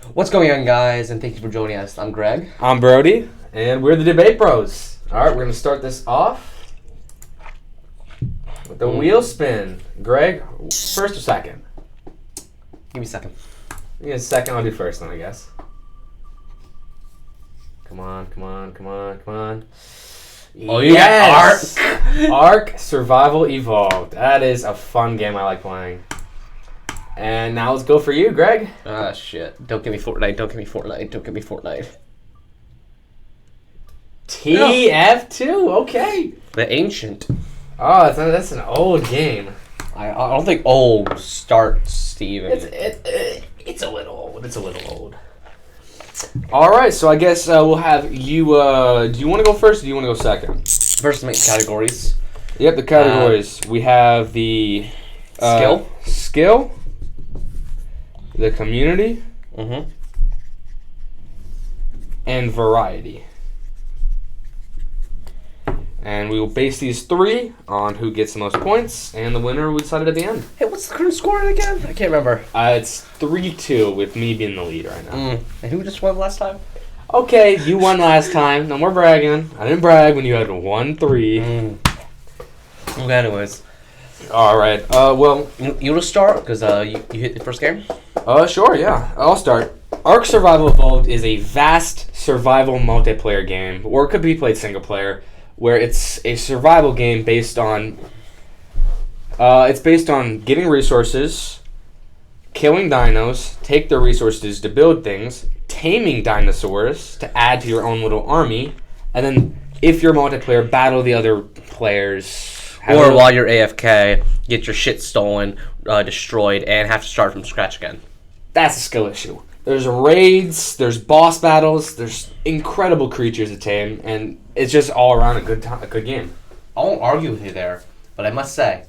What's going on, guys, and thank you for joining us. I'm Greg. I'm Brody, and we're the Debate Bros. All right, we're going to start this off with the wheel spin. Greg, first or second? Give me a second. Yeah, second. I'll do first then, I guess. Come on. Oh, yes! Ark Survival Evolved. That is a fun game I like playing. And now let's go for you, Greg. Ah, shit. Don't give me Fortnite. Tf2, okay. The Ancient. Oh, that's an old game. I don't think old starts, Steven. It's a little old. All right, so I guess we'll have you. Do you want to go first or do you want to go second? First, make categories. Yep, the categories. We have the skill, the community, and variety. And we will base these three on who gets the most points, and the winner will be decided at the end. Hey, what's the current score again? I can't remember. It's 3-2 with me being the lead right now. And who just won last time? Okay, you won last time. No more bragging. I didn't brag when you had 1-3. Okay, anyways. All right. Well, You'll start because you hit the first game. Sure. Yeah, I'll start. Ark Survival Evolved is a vast survival multiplayer game, or it could be played single player, where it's a survival game based on. It's based on getting resources, killing dinos, take their resources to build things, taming dinosaurs to add to your own little army, and then if you're multiplayer, battle the other players. Or while you're AFK, get your shit stolen, destroyed, and have to start from scratch again. That's a skill issue. There's raids, there's boss battles, there's incredible creatures to tame, and it's just all around a good game. I won't argue with you there, but I must say,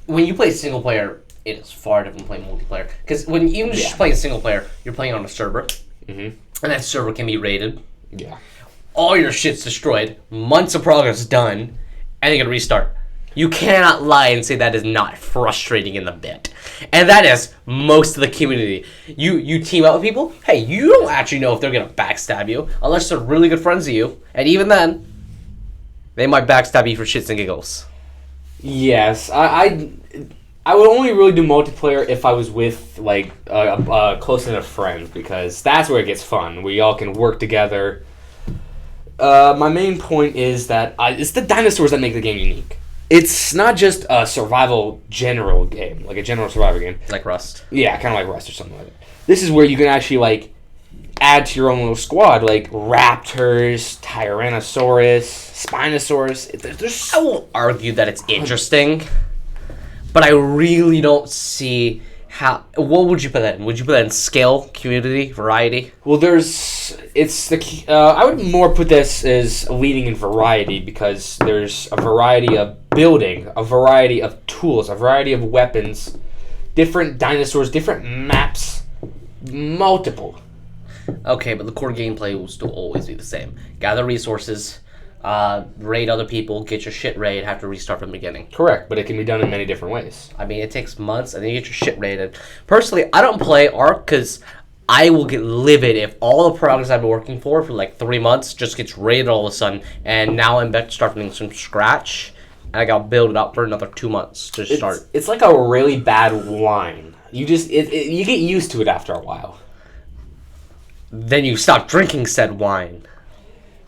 when you play single player, it is far different from playing multiplayer. Because when you just play single player, you're playing on a server, and that server can be raided. Yeah. All your shit's destroyed, months of progress done, and you gotta restart. You cannot lie and say that is not frustrating in the bit. And that is most of the community. You team up with people, hey, you don't actually know if they're gonna backstab you, unless they're really good friends of you, and even then, they might backstab you for shits and giggles. Yes, I would only really do multiplayer if I was with like close enough friends, because that's where it gets fun. We all can work together. My main point is that it's the dinosaurs that make the game unique. It's not just a survival general game, like a general survival game. Like Rust. Yeah, kind of like Rust or something like that. This is where you can actually like add to your own little squad, like raptors, tyrannosaurus, spinosaurus. I won't argue that it's interesting, but I really don't see how. What would you put that in? Would you put that in skill, community, variety? Well, I would more put this as leading in variety, because there's a variety of building, a variety of tools, a variety of weapons, different dinosaurs, different maps, multiple. Okay, but the core gameplay will still always be the same. Gather resources, raid other people, get your shit raided, have to restart from the beginning. Correct, but it can be done in many different ways. I mean, it takes months, and then you get your shit raided. Personally, I don't play Ark because I will get livid if all the progress I've been working for like 3 months just gets raided all of a sudden, and now I'm back to start from scratch, and I gotta build it up for another 2 months to start. It's like a really bad wine. You get used to it after a while. Then you stop drinking said wine.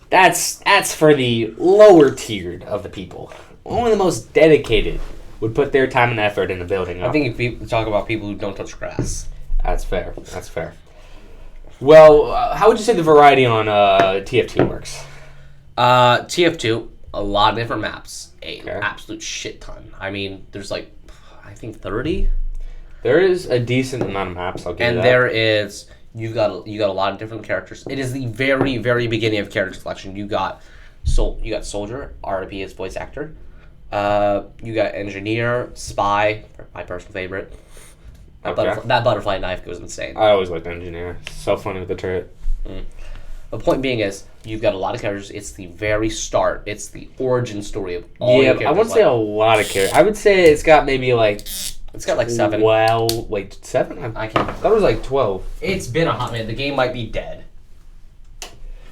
That's for the lower tiered of the people. Only the most dedicated would put their time and effort into building up. I think if people talk about people who don't touch grass. That's fair. Well, how would you say the variety on TF2 works? TF2, a lot of different maps. An absolute shit ton. I mean, there's like, I think 30? There is a decent amount of maps, I'll give you that. And there is... You got a lot of different characters. It is the very, very beginning of character selection. You got Soldier, RP is voice actor. You got Engineer, Spy, my personal favorite. That butterfly knife goes insane. I always liked Engineer. So funny with the turret. The point being is, you've got a lot of characters. It's the very start. It's the origin story of all your characters. I wouldn't say a lot of characters. I would say it's got maybe like It's got like 7. Well, wait, 7? I can't. That was like 12. It's been a hot minute. The game might be dead.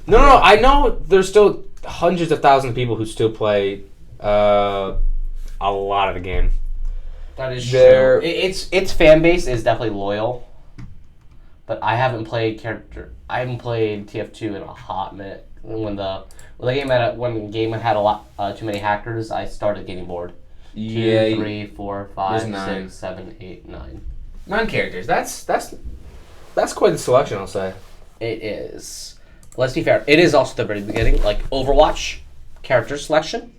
No. I know there's still hundreds of thousands of people who still play a lot of the game. That is true. Its fan base is definitely loyal, but I haven't played TF2 in a hot minute. When the game had a lot too many hackers, I started getting bored. Yeah. 2, 3, 4, 5, 9. 6, 7, 8, 9. 9 characters. That's quite the selection, I'll say. It is. Let's be fair. It is also the very beginning, like Overwatch character selection.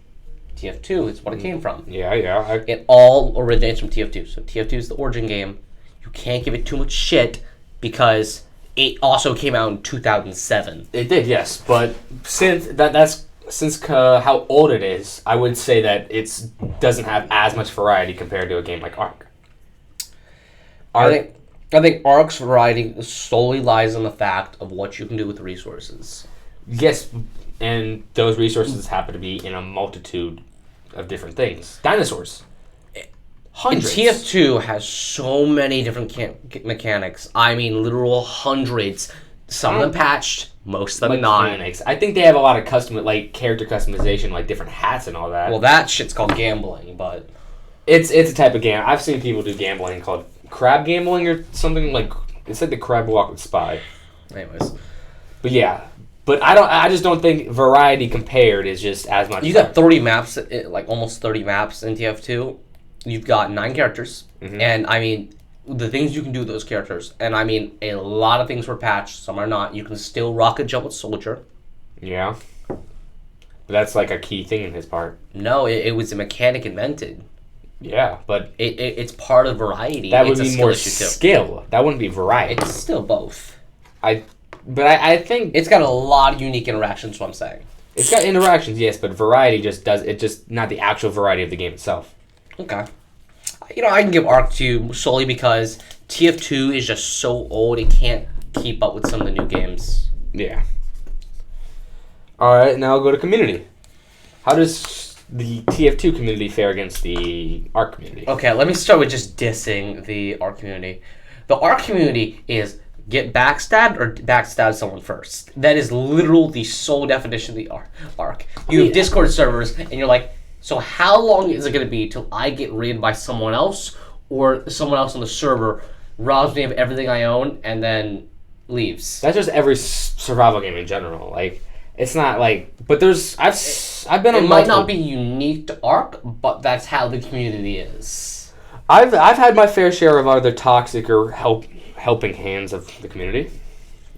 TF2 is what it came from. Yeah. It all originates from TF2. So TF2 is the origin game. You can't give it too much shit because it also came out in 2007. It did, yes, but since how old it is, I would say that it doesn't have as much variety compared to a game like Ark. I think Ark's variety solely lies in the fact of what you can do with the resources. Yes, and those resources happen to be in a multitude of different things. Dinosaurs. Hundreds. And TF2 has so many different mechanics. I mean, literal hundreds. Some of them patched, most of them not. Mechanics. I think they have a lot of character customization, like different hats and all that. Well, that shit's called gambling, but it's a type of game. I've seen people do gambling called crab gambling or something like. It's like the crab walk with spy. Anyways, but yeah. But I just don't think variety compared is just as much. You got 30 maps, like almost 30 maps in TF2. You've got 9 characters, and I mean the things you can do with those characters. And I mean a lot of things were patched, some are not. You can still rocket jump with Soldier. Yeah, but that's like a key thing in his part. No, it was a mechanic invented. Yeah, but it's part of variety. That would it's be more skill. That wouldn't be variety. It's still both. I think it's got a lot of unique interactions. What I'm saying, it's got interactions, yes, but variety just not the actual variety of the game itself. Okay, I can give Ark to you solely because TF2 is just so old it can't keep up with some of the new games. Yeah. All right, now I'll go to community. How does the TF2 community fare against the Ark community? Okay, let me start with just dissing the Ark community. The Ark community is get backstabbed or backstab someone first. That is literal the sole definition of the Ark. You have Discord servers, and you're like, so how long is it going to be till I get raided by someone else or someone else on the server robs me of everything I own and then leaves? That's just every survival game in general. Like, it's not like, but I've been on. It might not be unique to Ark, but that's how the community is. I've had my fair share of other toxic or helping hands of the community.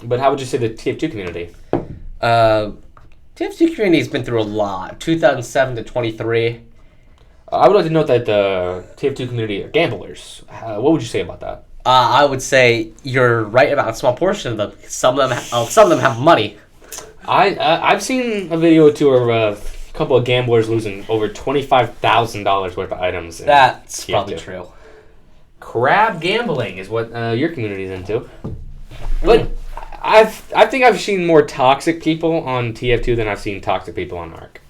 But how would you say the TF2 community? TF2 community has been through a lot. 2007 to 23. I would like to note that the TF2 community are gamblers. What would you say about that? I would say you're right about a small portion of them. Some of them have money. I've seen a video or two of a couple of gamblers losing over $25,000 worth of items. That's TF2. probably true. Crab gambling is what your community is into. But I think I've seen more toxic people on TF2 than I've seen toxic people on Ark.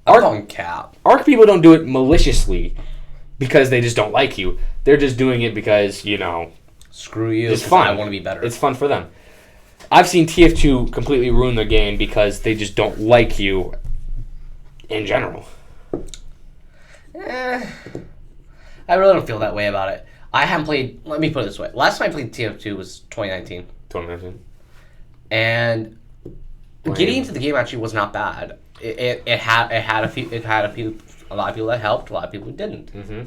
On cap. Ark people don't do it maliciously because they just don't like you. They're just doing it because, screw you. It's fun. I want to be better. It's fun for them. I've seen TF2 completely ruin their game because they just don't like you in general. I really don't feel that way about it. I haven't played. Let me put it this way. Last time I played TF2 was 2019. 2019. And getting into the game actually was not bad. It had a lot of people that helped, a lot of people who didn't. Mm-hmm.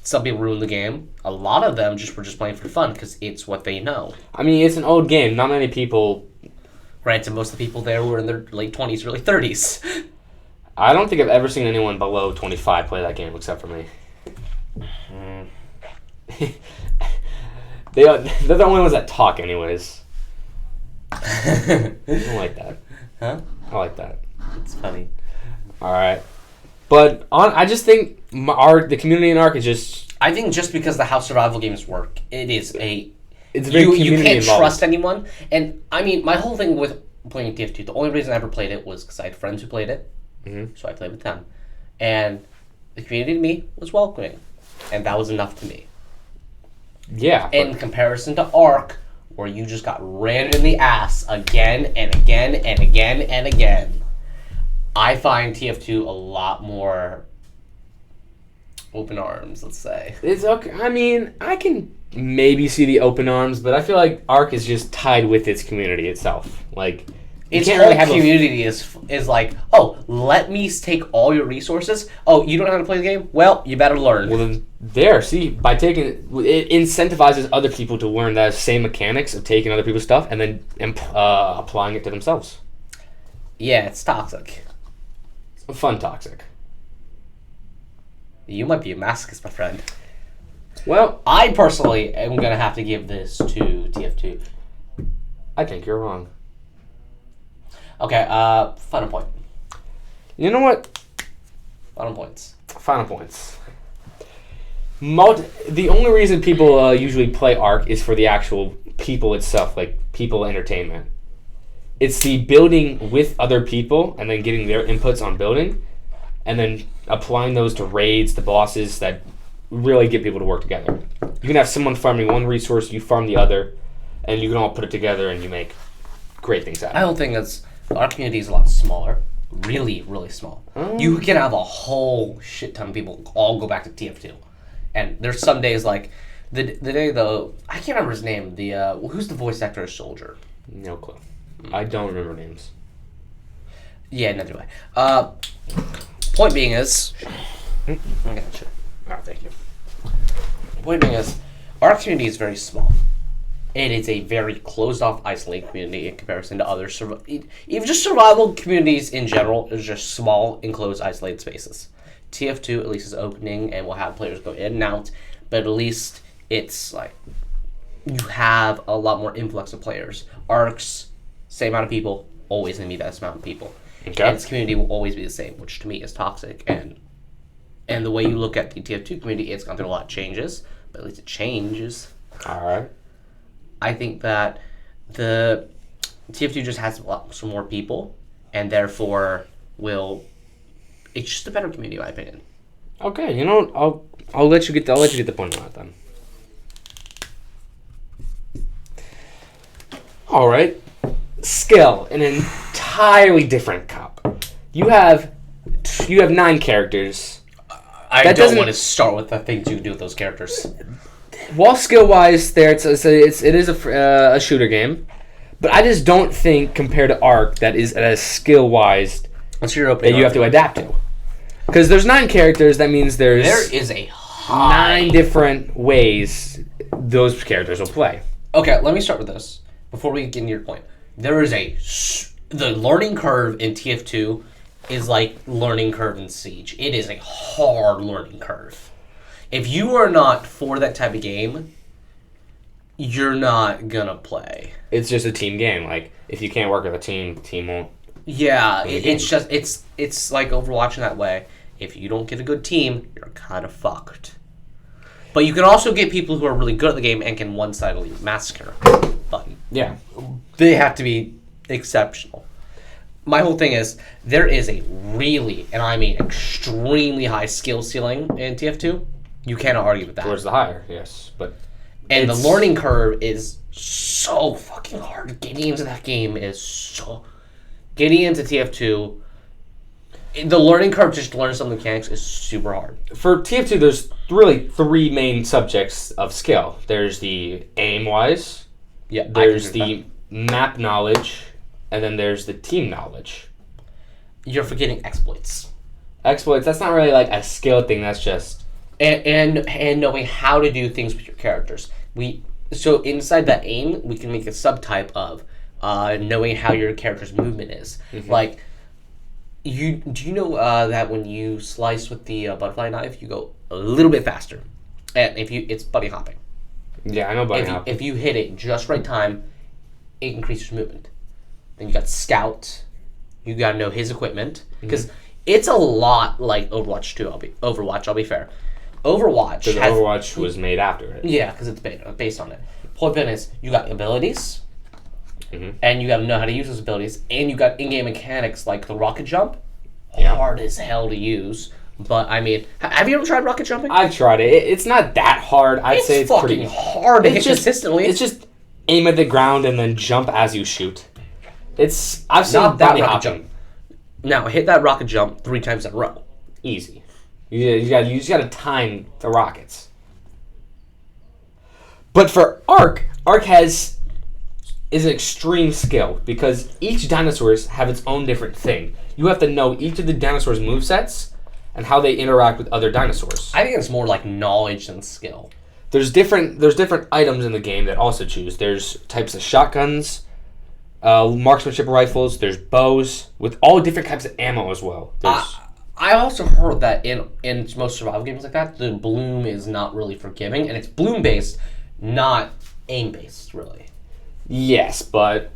Some people ruined the game. A lot of them were just playing for fun because it's what they know. I mean, it's an old game. Not many people. Granted, most of the people there were in their late 20s, early 30s. I don't think I've ever seen anyone below 25 play that game except for me. They're the only ones that talk, anyways. I don't like that. Huh? I like that. It's funny. All right, but I just think the community in Ark is just. I think just because the how survival games work, it's very community you can't involved. Trust anyone. And I mean, my whole thing with playing TF2, the only reason I ever played it was because I had friends who played it, so I played with them, and the community to me was welcoming. And that was enough to me. Yeah. In comparison to Ark, where you just got ran in the ass again and again and again and again, I find TF2 a lot more open arms, let's say. It's okay. I mean, I can maybe see the open arms, but I feel like Ark is just tied with its community itself. Like, Its whole community is like, oh, let me take all your resources. Oh, you don't know how to play the game? Well, you better learn. Well, then by taking it incentivizes other people to learn that same mechanics of taking other people's stuff and then applying it to themselves. Yeah, it's toxic. Fun toxic. You might be a masochist, my friend. Well, I personally am going to have to give this to TF2. I think you're wrong. Okay, final point. You know what? Final points. Final points. The only reason people usually play Ark is for the actual people itself, like people entertainment. It's the building with other people and then getting their inputs on building and then applying those to raids, the bosses that really get people to work together. You can have someone farming one resource, you farm the other, and you can all put it together and you make great things out of it. I don't think our community is a lot smaller. Really, really small. You can have a whole shit ton of people all go back to TF2. And there's some days like the day though, I can't remember his name. Who's the voice actor of Soldier? No clue. I don't remember names. Yeah, neither do I. Point being is, okay, sure. Oh, thank you. Point being is, our community is very small. It is a very closed-off, isolated community in comparison to other even just survival communities in general. Is just small, enclosed, isolated spaces. TF2 at least is opening and will have players go in and out, but at least it's like you have a lot more influx of players. Arcs, same amount of people, always gonna be that amount of people. Okay. And its community will always be the same, which to me is toxic. And the way you look at the TF2 community, it's gone through a lot of changes, but at least it changes. All right. I think that the TF2 just has some more people, and therefore it's just a better community, in my opinion. Okay, you know, I'll let you get the point on that then. All right, skill, an entirely different cup. You have 9 characters. I don't want to start with the things you can do with those characters. While skill wise, it is a shooter game, but I just don't think compared to Ark that is as skill wise What's your opening? That you have to adapt to. Because there's 9 characters, that means there is a 9 different ways those characters will play. Okay, let me start with this before we get into your point. There is the learning curve in TF2 is like learning curve in Siege. It is a hard learning curve. If you are not for that type of game, you're not gonna play. It's just a team game. Like, if you can't work with a team, the team won't. Yeah, it's like Overwatch in that way. If you don't get a good team, you're kind of fucked. But you can also get people who are really good at the game and can one-sidedly massacre. But yeah, they have to be exceptional. My whole thing is there is a really, and I mean extremely high skill ceiling in TF2. You cannot argue with that. Towards the higher, yes, but the learning curve is so fucking hard. Getting into that game is so. Getting into TF2, the learning curve just to learn some mechanics is super hard. For TF2, there's really 3 main subjects of skill. There's the aim-wise, there's the map knowledge, and then there's the team knowledge. You're forgetting exploits. Exploits, that's not really like a skill thing, that's just... And knowing how to do things with your characters. So inside that aim, we can make a subtype of knowing how your character's movement is. Mm-hmm. Like, do you know that when you slice with the butterfly knife, you go a little bit faster, and it's bunny hopping. Yeah, I know bunny hopping. If you hit it just right time, it increases movement. Then you got scout. You got to know his equipment because it's a lot like Overwatch 2. I'll be fair. Overwatch was made after it. Yeah, because it's based on it. Point being is you got abilities. And you got to know how to use those abilities, and you got in-game mechanics like the rocket jump, hard as hell to use. But I mean, have you ever tried rocket jumping? I've tried it. It's not that hard. I'd say it's fucking pretty hard to hit consistently. It's just aim at the ground and then jump as you shoot. I've seen not that bunny rocket hopping. jump. Now hit that rocket jump 3 times in a row. Easy. You just gotta time the rockets. But for Ark is an extreme skill because each dinosaurs have its own different thing. You have to know each of the dinosaurs' movesets and how they interact with other dinosaurs. I think it's more like knowledge than skill. There's different items in the game that also choose. There's types of shotguns, marksmanship rifles. There's bows with all different types of ammo as well. I also heard that in most survival games like that, the bloom is not really forgiving, and it's bloom based, not aim based, really. Yes, but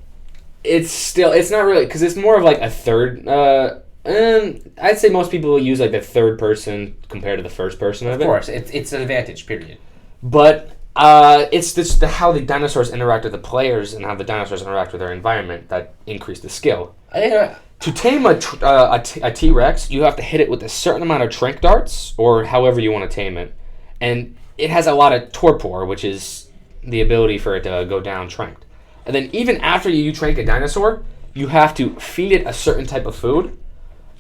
it's not really because it's more of like a third. I'd say most people use like the third person compared to the first person of it. Of course, it's an advantage. Period. But it's just how the dinosaurs interact with the players and how the dinosaurs interact with their environment that increase the skill. To tame a T-Rex, you have to hit it with a certain amount of trank darts or however you want to tame it, and it has a lot of torpor, which is the ability for it to go down tranked. And then even after you trank a dinosaur, you have to feed it a certain type of food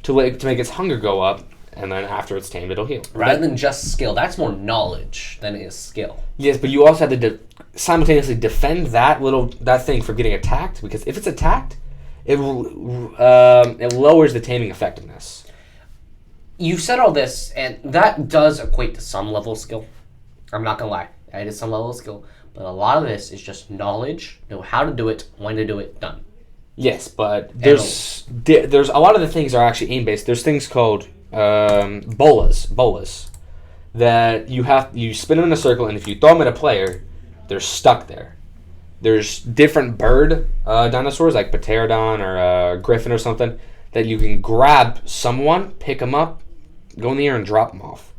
to make its hunger go up, and then after it's tamed, it'll heal. Rather than just skill, that's more knowledge than it is skill. Yes, but you also have to simultaneously defend that thing from getting attacked, because if it's attacked, it lowers the taming effectiveness. You said all this, and that does equate to some level of skill. I'm not gonna lie, it is some level of skill. But a lot of this is just knowledge, know how to do it, when to do it, done. Yes, but there's a lot of the things are actually aim based. There's things called bolas that you spin them in a circle, and if you throw them at a player, they're stuck there. There's different bird dinosaurs like Pterodon or Griffin or something that you can grab someone, pick them up, go in the air and drop them off.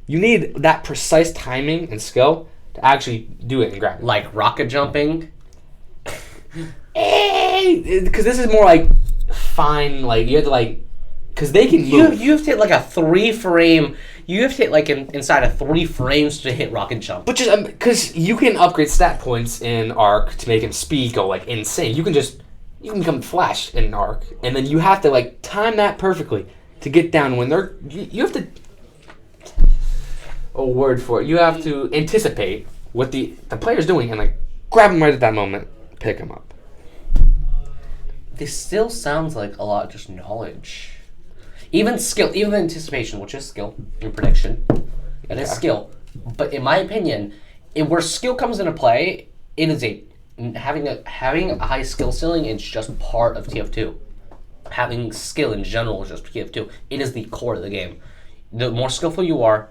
You need that precise timing and skill to actually do it and grab it. Like rocket jumping? Because this is more like fine, like you have to like, because they can move. You have to hit like a 3-frame, you have to hit like inside of 3 frames to hit rocket jump. But just, because you can upgrade stat points in Ark to make him speed go like insane. You can become Flash in Ark, and then you have to like time that perfectly to get down when you have to, a word for it. You have to anticipate what the player's doing and like grab him right at that moment, pick him up. This still sounds like a lot of just knowledge. Even skill, even anticipation, which is skill, and prediction. That is skill. But in my opinion, where skill comes into play, it is having a high skill ceiling is just part of TF2. Having skill in general is just TF2. It is the core of the game. The more skillful you are,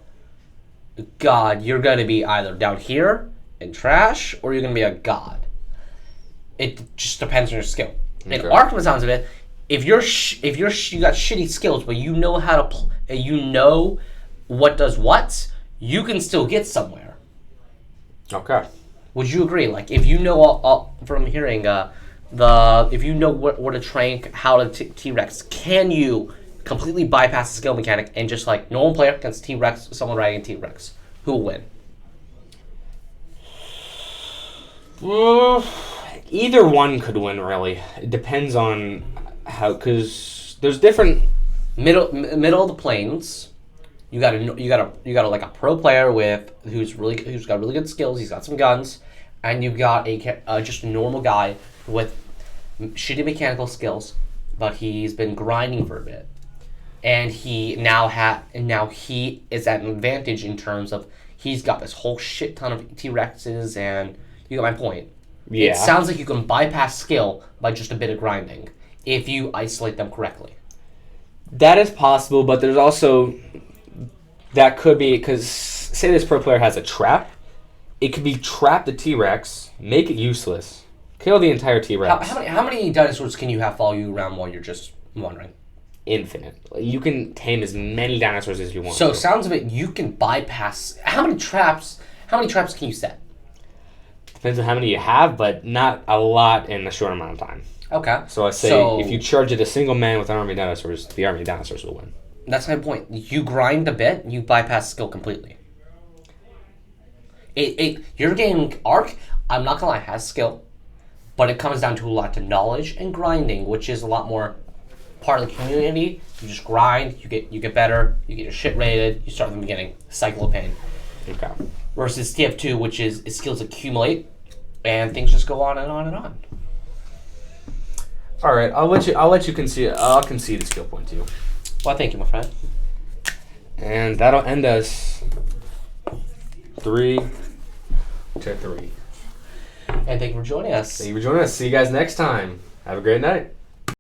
God, you're going to be either down here in trash, or you're going to be a god. It just depends on your skill. Okay. In Ark, from the sounds of it, if you got shitty skills, but you know how to you know what does what, you can still get somewhere. Okay. Would you agree? Like, if you know from hearing if you know what to trank, how to T-Rex, can you completely bypass the skill mechanic and just like normal player against T-Rex, someone riding a T-Rex, who will win? Either one could win, really. It depends on how, because there's different middle of the plains. You got like a pro player who's got really good skills. He's got some guns, and you've got just a normal guy with shitty mechanical skills, but he's been grinding for a bit, and he is at an advantage in terms of he's got this whole shit ton of T-Rexes, and you got my point. Yeah. It sounds like you can bypass skill by just a bit of grinding if you isolate them correctly. That is possible, but there's also that could be because say this pro player has a trap, it could be trap the T-Rex, make it useless, kill the entire T-Rex. How many dinosaurs can you have follow you around while you're just wandering? Infinite. You can tame as many dinosaurs as you want. So sounds of it, you can bypass. How many traps can you set? Depends on how many you have, but not a lot in a short amount of time. Okay. So I say if you charge it a single man with an army of dinosaurs, the army of dinosaurs will win. That's my point. You grind a bit, you bypass skill completely. Your game Arc, I'm not gonna lie, has skill, but it comes down to a lot of knowledge and grinding, which is a lot more part of the community. You just grind, you get better, you get your shit rated, you start from the beginning. Cycle of pain. Okay. Versus Tf2, which is skills accumulate, and things just go on and on and on. All right, I'll let you concede. I'll concede a skill point to you. Well, thank you, my friend. And that'll end us 3-3. And thank you for joining us. Thank you for joining us. See you guys next time. Have a great night.